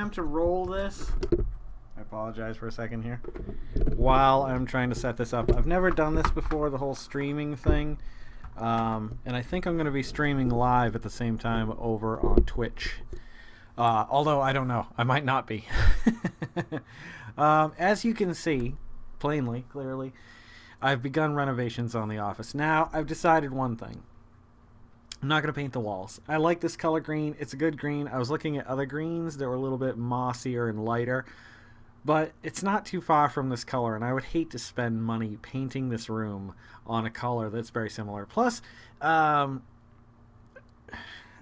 attempt to roll this. I apologize for a second here. While I'm trying to set this up. I've never done this before, the whole streaming thing. And I think I'm going to be streaming live at the same time over on Twitch. Although, I don't know. I might not be. As you can see, clearly, I've begun renovations on the office. Now, I've decided one thing. I'm not going to paint the walls. I like this color green. It's a good green. I was looking at other greens that were a little bit mossier and lighter. But it's not too far from this color, and I would hate to spend money painting this room on a color that's very similar. Plus, I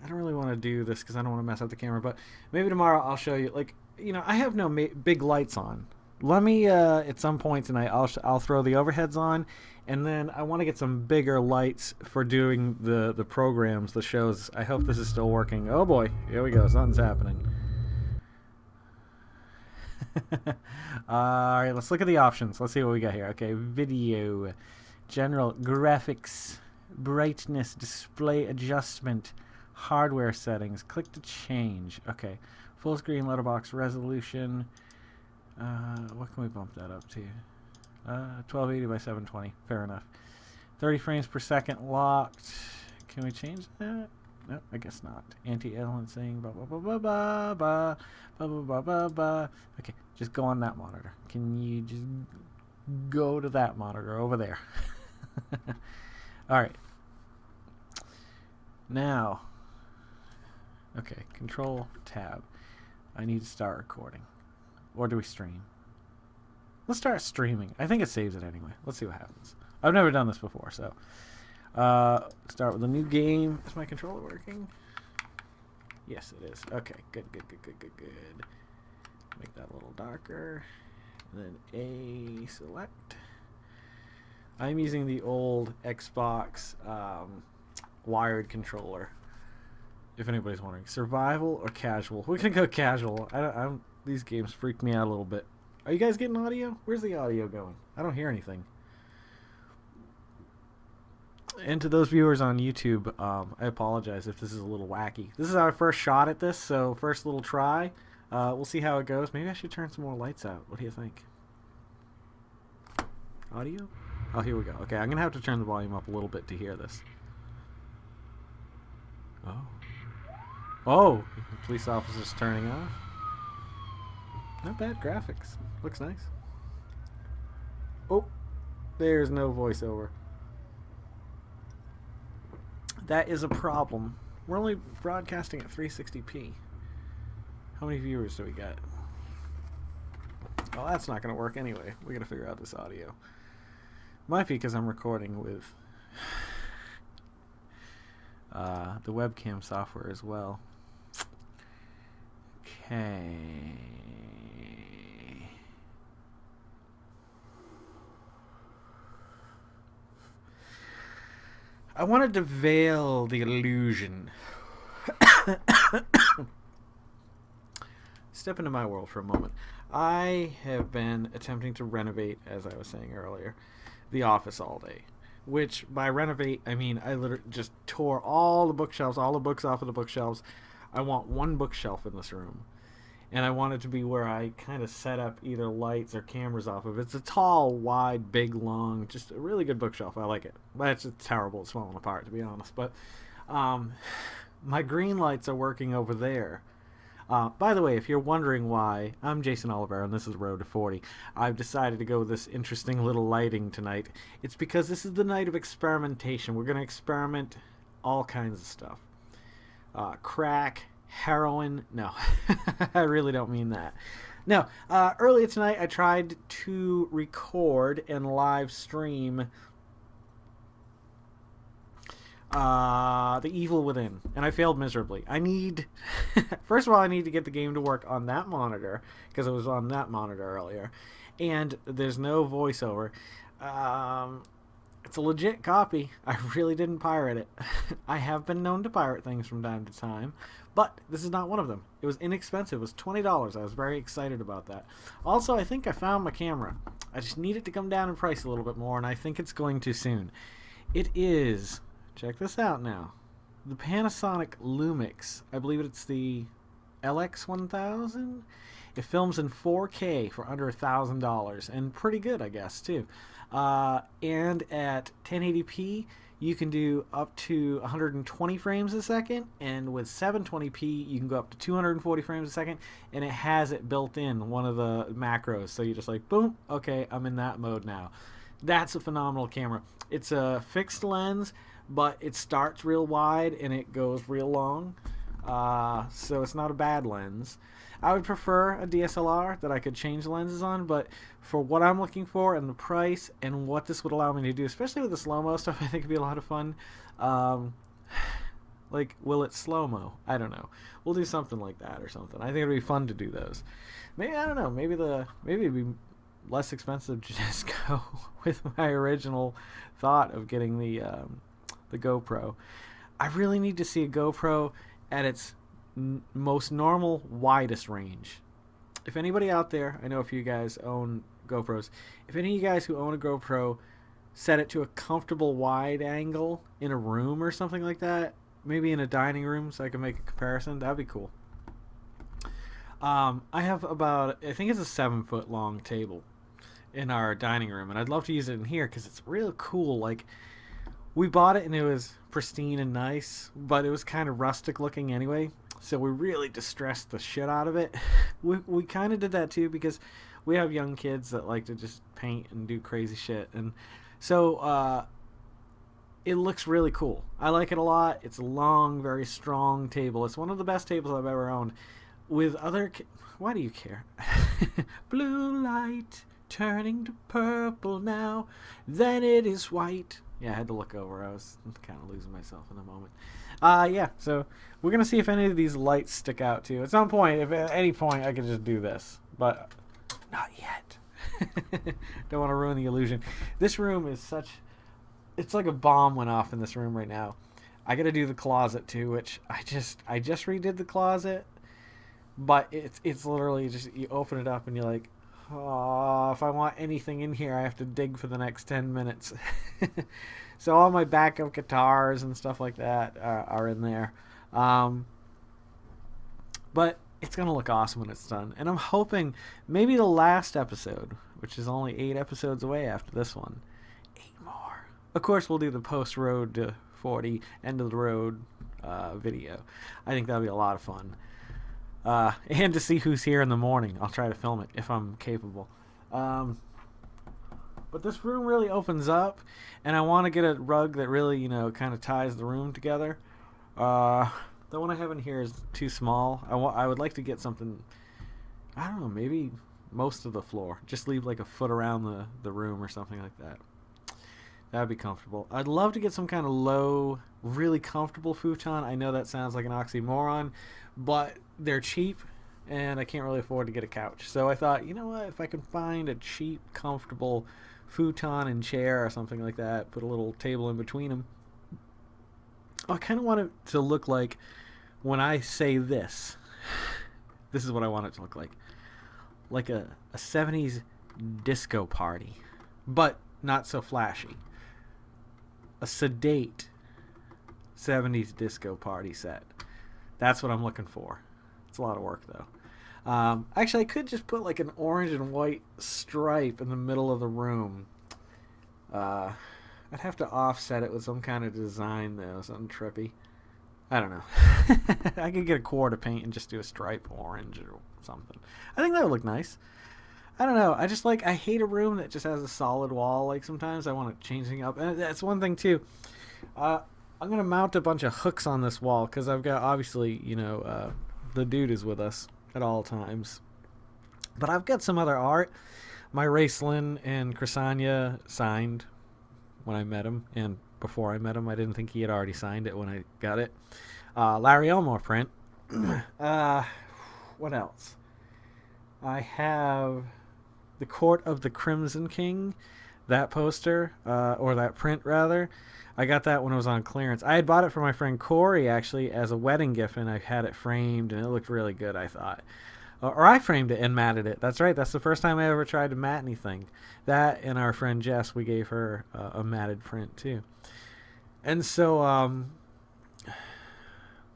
don't really want to do this because I don't want to mess up the camera, but maybe tomorrow I'll show you. Like, you know, I have no big lights on. Let me, at some point tonight, I'll throw the overheads on, and then I want to get some bigger lights for doing the programs, the shows. I hope this is still working. Oh boy, here we go. Something's happening. Alright, let's look at the options. Let's see what we got here. Okay, video, general, graphics, brightness, display adjustment, hardware settings. Click to change. Okay, full screen letterbox resolution. What can we bump that up to? 1280 by 720. Fair enough. 30 frames per second locked. Can we change that? No, I guess not. Anti-aliasing, blah, blah, blah, blah, blah, blah, blah, blah, blah, blah, blah. Okay, just go on that monitor. Can you just go to that monitor over there? Alright. Now, okay, control tab. I need to start recording. Or do we stream? Let's start streaming. I think it saves it anyway. Let's see what happens. I've never done this before, so... start with a new game. Is my controller working? Yes, it is. Okay, good. Make that a little darker. And then A select. I'm using the old Xbox wired controller. If anybody's wondering, survival or casual? We're gonna go casual. These games freak me out a little bit. Are you guys getting audio? Where's the audio going? I don't hear anything. And to those viewers on YouTube, I apologize if this is a little wacky. This is our first shot at this, so first little try. We'll see how it goes. Maybe I should turn some more lights out. What do you think? Audio? Oh, here we go. Okay, I'm going to have to turn the volume up a little bit to hear this. Oh, the police officer's turning off. Not bad graphics. Looks nice. Oh, there's no voiceover. That is a problem. We're only broadcasting at 360p. How many viewers do we get? Well, that's not going to work anyway. We got to figure out this audio. Might be because I'm recording with the webcam software as well. Okay. I wanted to veil the illusion. Step into my world for a moment. I have been attempting to renovate, as I was saying earlier, the office all day. Which, by renovate, I mean I literally just tore all the bookshelves, all the books off of the bookshelves. I want one bookshelf in this room. And I want it to be where I kind of set up either lights or cameras off of. It's a tall, wide, big, long, just a really good bookshelf. I like it. But it's just terrible. It's falling apart, to be honest. But my green lights are working over there. By the way, if you're wondering why, I'm Jason Oliver, and this is Road to 40. I've decided to go with this interesting little lighting tonight. It's because this is the night of experimentation. We're going to experiment all kinds of stuff. Crack, heroin. No, I really don't mean that. No, earlier tonight I tried to record and live stream The Evil Within, and I failed miserably. I need, first of all, I need to get the game to work on that monitor, because it was on that monitor earlier, and there's no voiceover. It's a legit copy. I really didn't pirate it. I have been known to pirate things from time to time, but this is not one of them. It was inexpensive. It was $20. I was very excited about that. Also, I think I found my camera. I just need it to come down in price a little bit more, and I think it's going to soon. It is, check this out now, the Panasonic Lumix. I believe it's the LX1000. It films in 4K for under $1,000, and pretty good, I guess, too. And at 1080p, you can do up to 120 frames a second, and with 720p, you can go up to 240 frames a second, and it has it built in, one of the macros. So you're just like, boom, okay, I'm in that mode now. That's a phenomenal camera. It's a fixed lens, but it starts real wide and it goes real long. So it's not a bad lens. I would prefer a DSLR that I could change the lenses on, but for what I'm looking for and the price and what this would allow me to do, especially with the slow-mo stuff, I think it'd be a lot of fun. Like, will it slow-mo? I don't know. We'll do something like that or something. I think it'd be fun to do those. Maybe, I don't know, maybe it'd be less expensive to just go with my original thought of getting the GoPro. I really need to see a GoPro at its most normal, widest range. If anybody out there, I know if you guys own GoPros, if any of you guys who own a GoPro set it to a comfortable wide angle in a room or something like that, maybe in a dining room so I can make a comparison, that'd be cool. I have about, I think it's a 7-foot long table in our dining room, and I'd love to use it in here because it's real cool. Like, we bought it and it was pristine and nice, but it was kind of rustic looking anyway, so we really distressed the shit out of it. We kind of did that too because we have young kids that like to just paint and do crazy shit, and so it looks really cool. I like it a lot. It's a long, very strong table. It's one of the best tables I've ever owned. With other why do you care? Blue light turning to purple now, then it is white. Yeah, I had to look over. I was kind of losing myself in a moment. Yeah, so we're going to see if any of these lights stick out too. At some point, if at any point, I could just do this. But not yet. Don't want to ruin the illusion. This room is such... It's like a bomb went off in this room right now. I got to do the closet too, which I just redid the closet. But it's literally just... You open it up and you're like... Oh, if I want anything in here, I have to dig for the next 10 minutes. So all my backup guitars and stuff like that are in there. But it's going to look awesome when it's done. And I'm hoping maybe the last episode, which is only 8 episodes away after this one. 8 more. Of course, we'll do the post-road to 40, end of the road video. I think that'll be a lot of fun. And to see who's here in the morning. I'll try to film it if I'm capable. But this room really opens up, and I want to get a rug that really, kind of ties the room together. The one I have in here is too small. I would like to get something, I don't know, maybe most of the floor. Just leave like a foot around the room or something like that. That'd be comfortable. I'd love to get some kind of low, really comfortable futon. I know that sounds like an oxymoron, but they're cheap, and I can't really afford to get a couch. So I thought, you know what, if I can find a cheap, comfortable futon and chair or something like that, put a little table in between them. I kind of want it to look like, when I say this is what I want it to look like. Like a 70s disco party, but not so flashy. A sedate 70s disco party set. That's what I'm looking for. It's a lot of work, though. Actually, I could just put like an orange and white stripe in the middle of the room. I'd have to offset it with some kind of design, though, something trippy. I don't know. I could get a quart of paint and just do a stripe orange or something. I think that would look nice. I don't know. I hate a room that just has a solid wall. Like, sometimes I want to change things up. And that's one thing, too. I'm going to mount a bunch of hooks on this wall because I've got, obviously, the dude is with us at all times. But I've got some other art. My Raceland and Chrysania signed when I met him. And before I met him, I didn't think he had already signed it when I got it. Larry Elmore print. What else? I have the Court of the Crimson King, that poster, or that print rather. I got that when it was on clearance. I had bought it for my friend Corey, actually, as a wedding gift, and I had it framed, and it looked really good, I thought. Or I framed it and matted it. That's right. That's the first time I ever tried to matte anything. That and our friend Jess, we gave her a matted print, too. And so,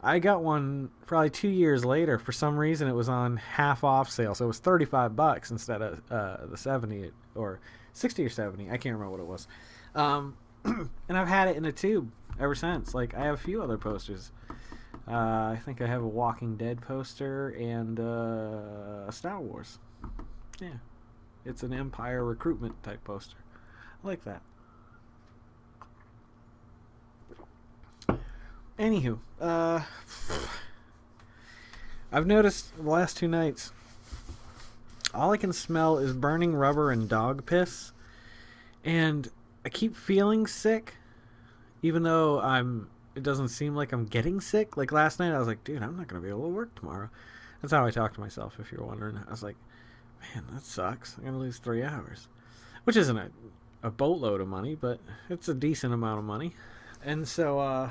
I got one probably 2 years later. For some reason, it was on half off sale, so it was $35 instead of the 70 or 60 or 70. I can't remember what it was. Um, and I've had it in a tube ever since. Like I have a few other posters. I think I have a Walking Dead poster and a Star Wars. Yeah, it's an Empire recruitment type poster. I like that. Anywho, I've noticed the last 2 nights, all I can smell is burning rubber and dog piss, and I keep feeling sick, even though it doesn't seem like I'm getting sick. Like last night, I was like, dude, I'm not gonna be able to work tomorrow. That's how I talk to myself, if you're wondering. I was like, man, that sucks. I'm gonna lose 3 hours, which isn't a boatload of money, but it's a decent amount of money. And so,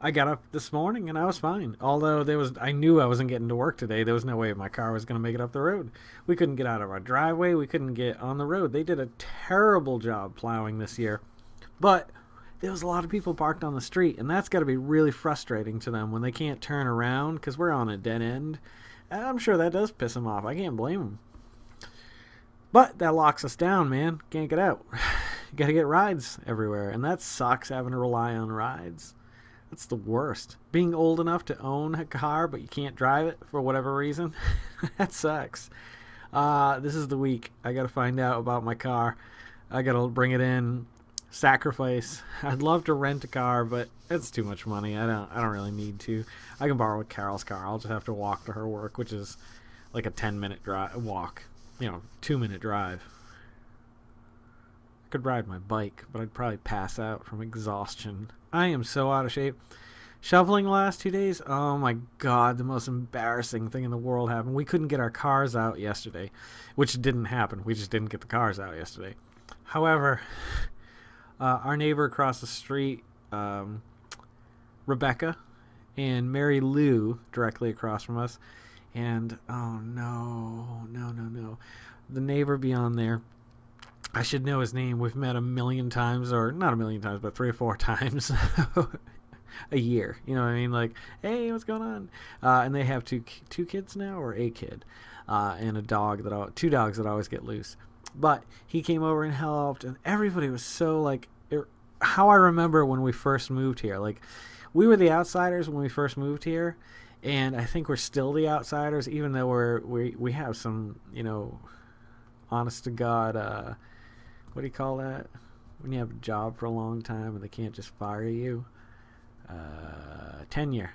I got up this morning and I was fine. Although I knew I wasn't getting to work today. There was no way my car was going to make it up the road. We couldn't get out of our driveway. We couldn't get on the road. They did a terrible job plowing this year. But there was a lot of people parked on the street, and that's got to be really frustrating to them when they can't turn around because we're on a dead end. And I'm sure that does piss them off. I can't blame them. But that locks us down, man. Can't get out. You got to get rides everywhere, and that sucks having to rely on rides. That's the worst. Being old enough to own a car, but you can't drive it for whatever reason. That sucks. This is the week. I got to find out about my car. I got to bring it in. Sacrifice. I'd love to rent a car, but it's too much money. I don't really need to. I can borrow Carol's car. I'll just have to walk to her work, which is like a 10-minute walk. 2-minute drive. I could ride my bike, but I'd probably pass out from exhaustion. I am so out of shape. Shoveling the last 2 days, oh my god, the most embarrassing thing in the world happened. We couldn't get our cars out yesterday, which didn't happen. We just didn't get the cars out yesterday. However, our neighbor across the street, Rebecca, and Mary Lou, directly across from us, and oh no, the neighbor beyond there, I should know his name. We've met a million times, or not a million times, but 3 or 4 times a year. You know what I mean? Like, hey, what's going on? And they have two kids now, or a kid, and a dog two dogs that always get loose. But he came over and helped, and everybody was so like, how I remember when we first moved here. Like, we were the outsiders when we first moved here, and I think we're still the outsiders, even though we have some, honest to God. What do you call that? When you have a job for a long time and they can't just fire you? Tenure.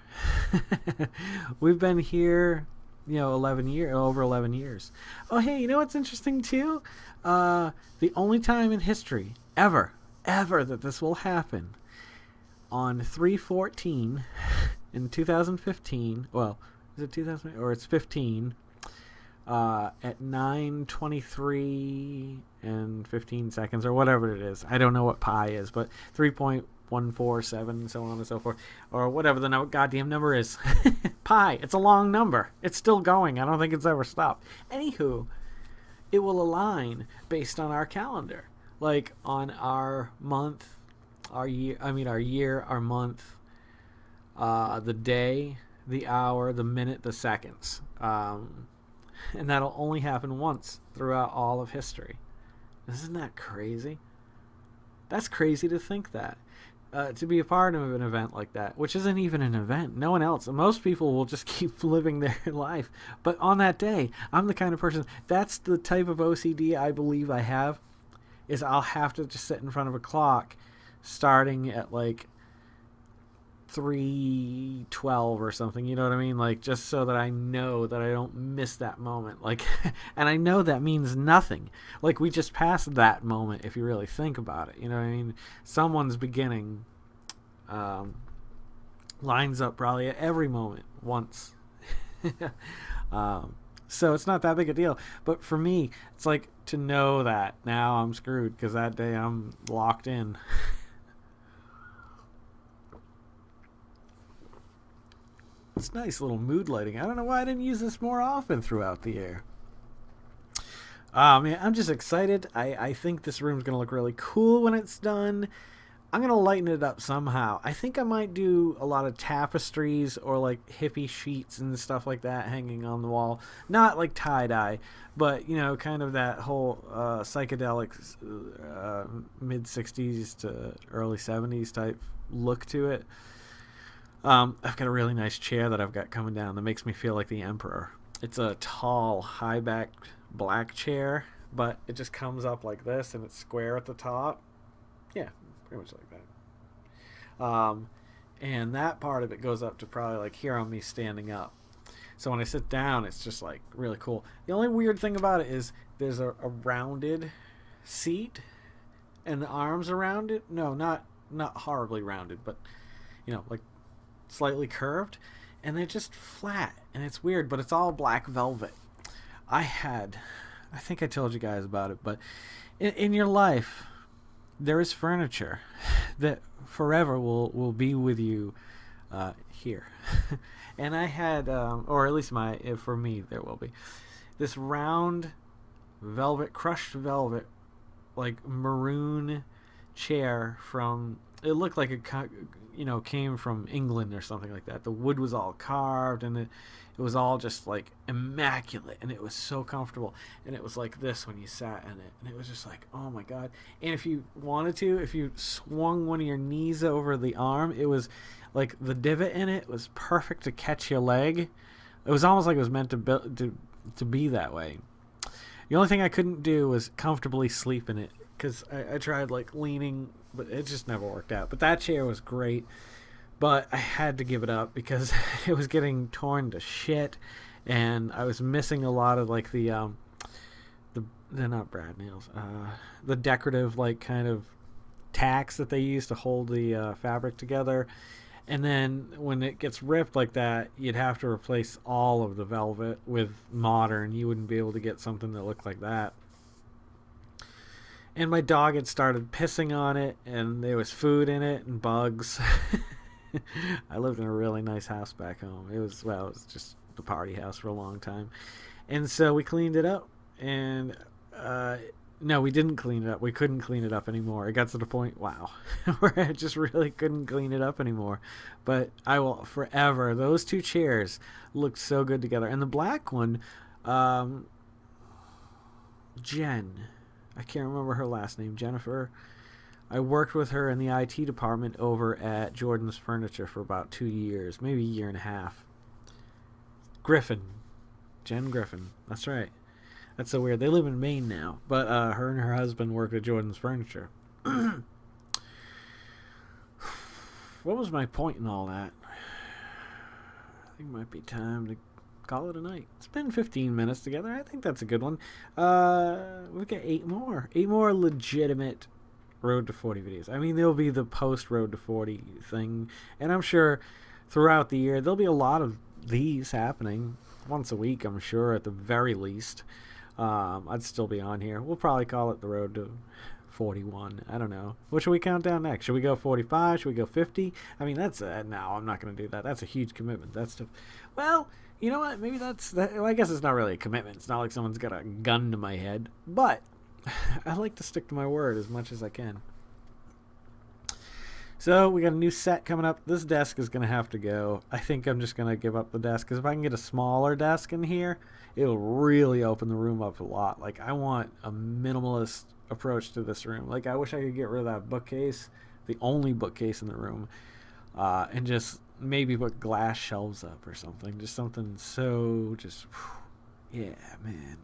We've been here, over 11 years. Oh, hey, you know what's interesting too? The only time in history, ever, that this will happen, on 3/14 in 2015, well, is it 2000, or it's 15, at 9:23 and 15 seconds, or whatever it is. I don't know what pi is, but 3.147, so on and so forth, or whatever the goddamn number is. Pi. It's a long number. It's still going. I don't think it's ever stopped. Anywho, it will align based on our calendar, like on our month, our year, our month, the day, the hour, the minute, the seconds. And that'll only happen once throughout all of history. Isn't that crazy? That's crazy to think that. To be a part of an event like that, which isn't even an event. No one else. Most people will just keep living their life. But on that day, I'm the kind of person, that's the type of OCD I believe I have, is I'll have to just sit in front of a clock starting at like 3:12 or something, you know what I mean? Like, just so that I know that I don't miss that moment. Like, and I know that means nothing. Like, we just passed that moment if you really think about it, you know what I mean? Someone's beginning lines up probably at every moment once. So it's not that big a deal. But for me, it's like to know that now I'm screwed because that day I'm locked in. It's nice little mood lighting. I don't know why I didn't use this more often throughout the year. Man, I'm just excited. I think this room's going to look really cool when it's done. I'm gonna lighten it up somehow. I think I might do a lot of tapestries or like hippie sheets and stuff like that hanging on the wall. Not like tie dye, but kind of that whole psychedelic mid '60s to early '70s type look to it. I've got a really nice chair that I've got coming down that makes me feel like the emperor. It's a tall, high-backed black chair, but it just comes up like this and it's square at the top. Yeah, pretty much like that. And that part of it goes up to probably like here on me standing up. So when I sit down, it's just like really cool. The only weird thing about it is there's a rounded seat and the arms around it. No, not horribly rounded, but like slightly curved, and they're just flat, and it's weird, but it's all black velvet. I think I told you guys about it, but in your life, there is furniture that forever will be with you here. And I had, or at least for me, there will be this round velvet, crushed velvet, like maroon chair from. It looked like it, came from England or something like that. The wood was all carved, and it was all just like immaculate, and it was so comfortable. And it was like this when you sat in it, and it was just like, oh my god. And if you wanted to, if you swung one of your knees over the arm, it was like the divot in it was perfect to catch your leg. It was almost like it was meant to be that way. The only thing I couldn't do was comfortably sleep in it, because I tried like leaning, but it just never worked out. But that chair was great, but I had to give it up because it was getting torn to shit, and I was missing a lot of like they're not brad nails, the decorative like kind of tacks that they use to hold the fabric together. And then when it gets ripped like that, you'd have to replace all of the velvet with modern. You wouldn't be able to get something that looked like that. And my dog had started pissing on it, and there was food in it and bugs. I lived in a really nice house back home. It was just the party house for a long time. And so we cleaned it up, and no, we didn't clean it up. We couldn't clean it up anymore. It got to the point, where I just really couldn't clean it up anymore. But I will forever. Those two chairs looked so good together. And the black one, Jen, I can't remember her last name, Jennifer. I worked with her in the IT department over at Jordan's Furniture for about 2 years, maybe a year and a half. Jen Griffin. That's right. That's so weird. They live in Maine now, but her and her husband worked at Jordan's Furniture. What was my point in all that? I think it might be time to call it a night. It's been 15 minutes together. I think that's a good one. We've got 8 more. 8 more legitimate Road to 40 videos. I mean, there'll be the post Road to 40 thing, and I'm sure throughout the year there'll be a lot of these happening once a week, I'm sure, at the very least. I'd still be on here. We'll probably call it the Road to 41. I don't know. What should we count down next? Should we go 45? Should we go 50? I mean, that's no, I'm not going to do that. That's a huge commitment. That's well, you know what? Maybe that's that. Well, I guess it's not really a commitment. It's not like someone's got a gun to my head, but I like to stick to my word as much as I can. So we got a new set coming up. This desk is going to have to go. I think I'm just going to give up the desk, because if I can get a smaller desk in here, it'll really open the room up a lot. Like, I want a minimalist approach to this room. Like, I wish I could get rid of that bookcase, the only bookcase in the room, and just maybe put glass shelves up or something. Just something so just, yeah, man.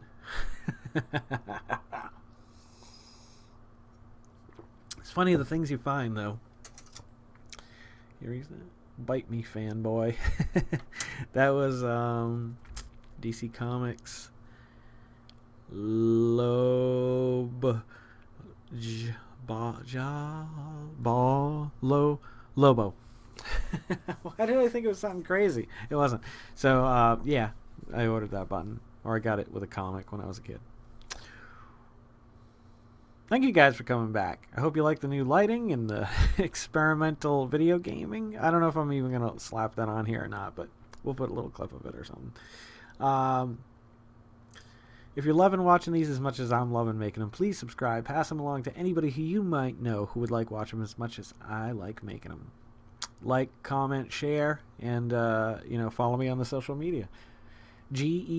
It's funny the things you find, though. Here he's that. Bite me, fanboy. That was DC Comics Lobo. Why did I think it was something crazy? It wasn't. So yeah, I ordered that button, or I got it with a comic when I was a kid. Thank you guys for coming back. I hope you like the new lighting and the experimental video gaming. I don't know if I'm even going to slap that on here or not, but we'll put a little clip of it or something. If you're loving watching these as much as I'm loving making them, please subscribe. Pass them along to anybody who you might know who would like watching them as much as I like making them. Like, comment, share, and follow me on the social media. GEYCEN.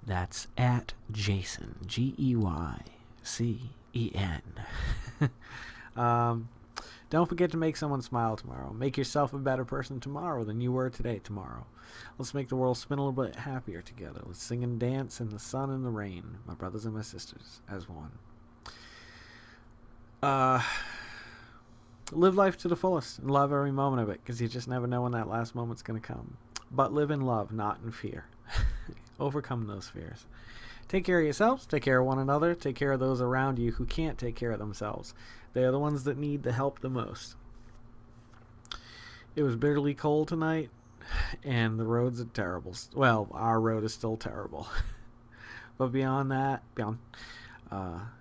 That's at Jason. GEYCEN. Don't forget to make someone smile tomorrow. Make yourself a better person tomorrow than you were today tomorrow. Let's make the world spin a little bit happier together. Let's sing and dance in the sun and the rain, my brothers and my sisters, as one. Live life to the fullest and love every moment of it, because you just never know when that last moment's going to come. But live in love, not in fear. Overcome those fears. Take care of yourselves. Take care of one another. Take care of those around you who can't take care of themselves. They are the ones that need the help the most. It was bitterly cold tonight, and the roads are terrible. Well, our road is still terrible. But beyond that,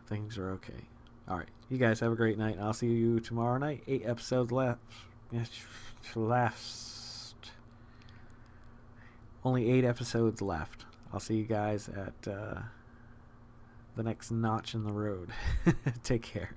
things are okay. All right. You guys have a great night. I'll see you tomorrow night. 8 episodes left. Only 8 episodes left. I'll see you guys at the next notch in the road. Take care.